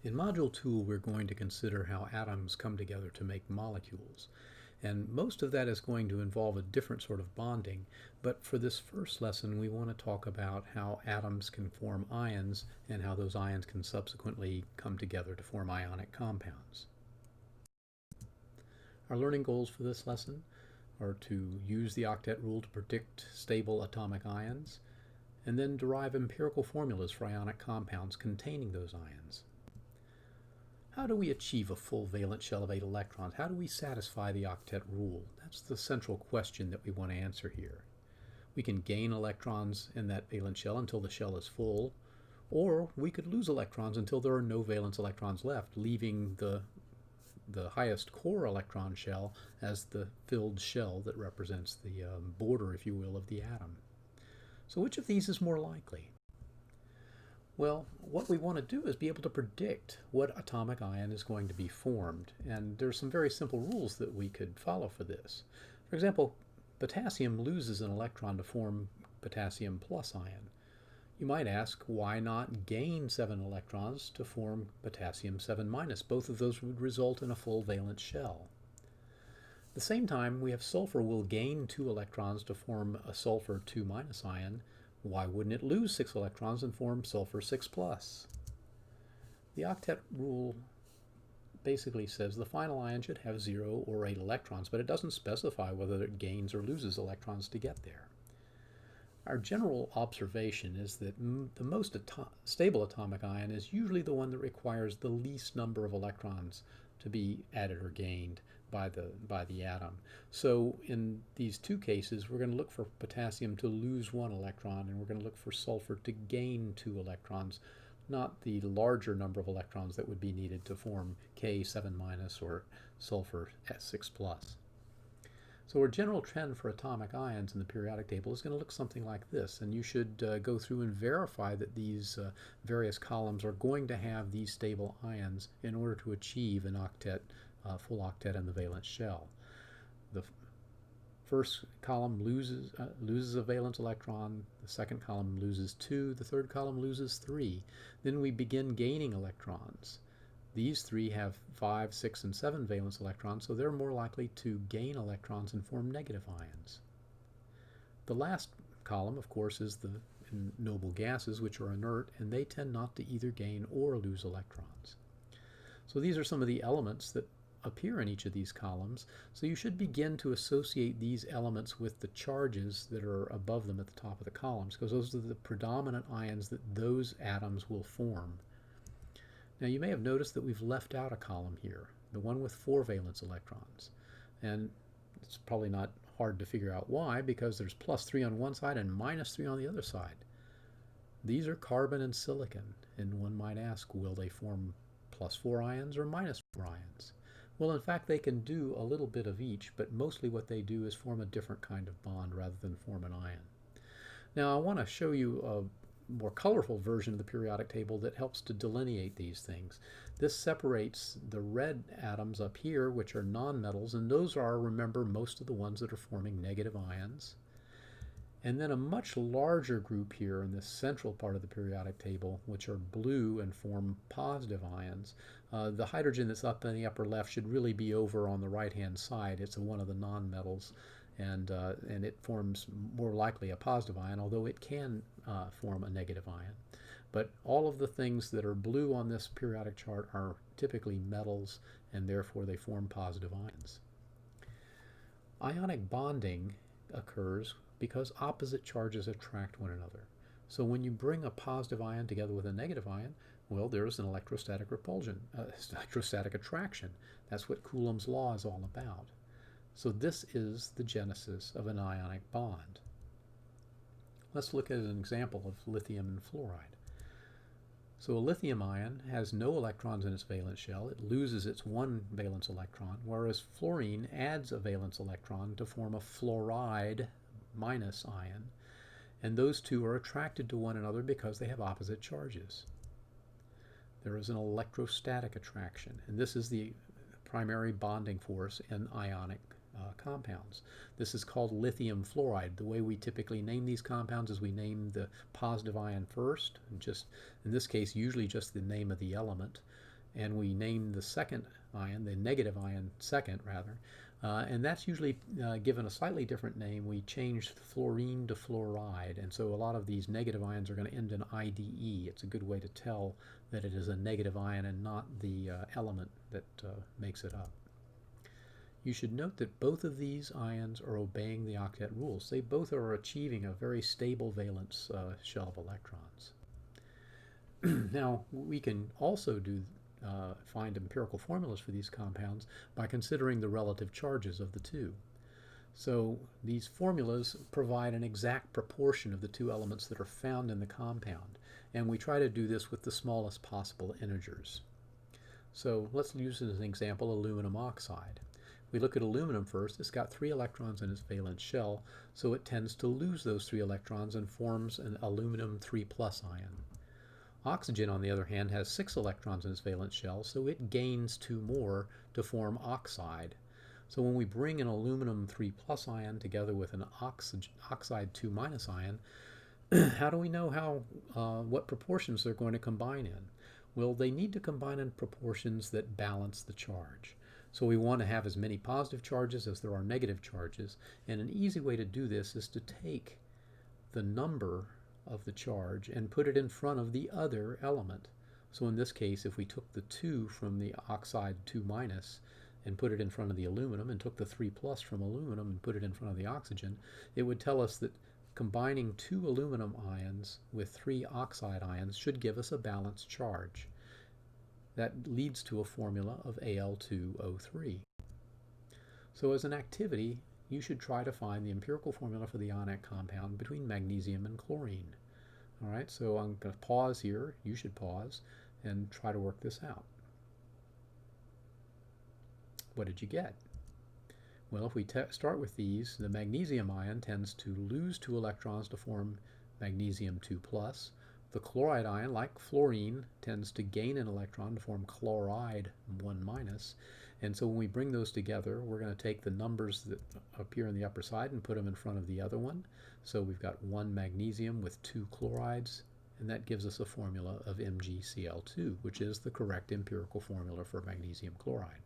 In Module 2, we're going to consider how atoms come together to make molecules. And most of that is going to involve a different sort of bonding, but for this first lesson we want to talk about how atoms can form ions and how those ions can subsequently come together to form ionic compounds. Our learning goals for this lesson are to use the octet rule to predict stable atomic ions, and then derive empirical formulas for ionic compounds containing those ions. How do we achieve a full valence shell of 8 electrons? How do we satisfy the octet rule? That's the central question that we want to answer here. We can gain electrons in that valence shell until the shell is full, or we could lose electrons until there are no valence electrons left, leaving the highest core electron shell as the filled shell that represents the border, if you will, of the atom. So which of these is more likely? Well, what we want to do is be able to predict what atomic ion is going to be formed, and there's some very simple rules that we could follow for this. For example, potassium loses an electron to form potassium plus ion. You might ask, why not gain 7 electrons to form potassium 7 minus? Both of those would result in a full valence shell. At the same time, we have sulfur will gain 2 electrons to form a sulfur 2 minus ion. Why wouldn't it lose 6 electrons and form sulfur 6 plus? The octet rule basically says the final ion should have 0 or 8 electrons, but it doesn't specify whether it gains or loses electrons to get there. Our general observation is that the most stable atomic ion is usually the one that requires the least number of electrons to be added or gained by the atom. So in these two cases, we're going to look for potassium to lose 1 electron, and we're going to look for sulfur to gain 2 electrons, not the larger number of electrons that would be needed to form K7 minus or sulfur S6 plus. So our general trend for atomic ions in the periodic table is going to look something like this, and you should go through and verify that these various columns are going to have these stable ions in order to achieve an octet, full octet in the valence shell. The first column loses a valence electron, the second column loses 2, the third column loses 3. Then we begin gaining electrons. These 3 have 5, 6, and 7 valence electrons, so they're more likely to gain electrons and form negative ions. The last column, of course, is the noble gases, which are inert, and they tend not to either gain or lose electrons. So these are some of the elements that appear in each of these columns, so you should begin to associate these elements with the charges that are above them at the top of the columns, because those are the predominant ions that those atoms will form. Now you may have noticed that we've left out a column here, the one with 4 valence electrons. And it's probably not hard to figure out why, because there's plus 3 on one side and minus 3 on the other side. These are carbon and silicon, and one might ask, will they form plus 4 ions or minus 4 ions? Well, in fact, they can do a little bit of each, but mostly what they do is form a different kind of bond rather than form an ion. Now I want to show you a more colorful version of the periodic table that helps to delineate these things. This separates the red atoms up here, which are nonmetals, and those are, remember, most of the ones that are forming negative ions. And then a much larger group here in this central part of the periodic table, which are blue and form positive ions. The hydrogen that's up in the upper left should really be over on the right-hand side. It's one of the nonmetals. And it forms more likely a positive ion, although it can form a negative ion. But all of the things that are blue on this periodic chart are typically metals, and therefore they form positive ions. Ionic bonding occurs because opposite charges attract one another. So when you bring a positive ion together with a negative ion, well, there's an electrostatic repulsion, electrostatic attraction. That's what Coulomb's law is all about. So this is the genesis of an ionic bond. Let's look at an example of lithium and fluoride. So a lithium ion has no electrons in its valence shell. It loses its 1 valence electron, whereas fluorine adds a valence electron to form a fluoride minus ion. And those two are attracted to one another because they have opposite charges. There is an electrostatic attraction, and this is the primary bonding force in ionic compounds. This is called lithium fluoride. The way we typically name these compounds is we name the positive ion first, and just in this case usually just the name of the element, and we name the second ion, the negative ion second rather, and that's usually given a slightly different name. We change fluorine to fluoride, and so a lot of these negative ions are going to end in IDE. It's a good way to tell that it is a negative ion and not the element that makes it up. You should note that both of these ions are obeying the octet rules. They both are achieving a very stable valence shell of electrons. Now, we can also find empirical formulas for these compounds by considering the relative charges of the two. So these formulas provide an exact proportion of the two elements that are found in the compound, and we try to do this with the smallest possible integers. So let's use as an example aluminum oxide. We look at aluminum first. It's got 3 electrons in its valence shell, so it tends to lose those 3 electrons and forms an aluminum 3+ ion. Oxygen, on the other hand, has 6 electrons in its valence shell, so it gains 2 more to form oxide. So when we bring an aluminum 3+ ion together with an oxide 2- ion, how do we know what proportions they're going to combine in? Well, they need to combine in proportions that balance the charge. So we want to have as many positive charges as there are negative charges, and an easy way to do this is to take the number of the charge and put it in front of the other element. So in this case, if we took the 2 from the oxide 2- and put it in front of the aluminum, and took the 3+ from aluminum and put it in front of the oxygen, it would tell us that combining 2 aluminum ions with 3 oxide ions should give us a balanced charge. That leads to a formula of Al2O3. So as an activity, you should try to find the empirical formula for the ionic compound between magnesium and chlorine. All right, so I'm going to pause here. You should pause and try to work this out. What did you get? Well, if we start with these, the magnesium ion tends to lose 2 electrons to form magnesium 2+. The chloride ion, like fluorine, tends to gain an electron to form chloride 1-. And so when we bring those together, we're going to take the numbers that appear on the upper side and put them in front of the other one. So we've got 1 magnesium with 2 chlorides, and that gives us a formula of MgCl2, which is the correct empirical formula for magnesium chloride.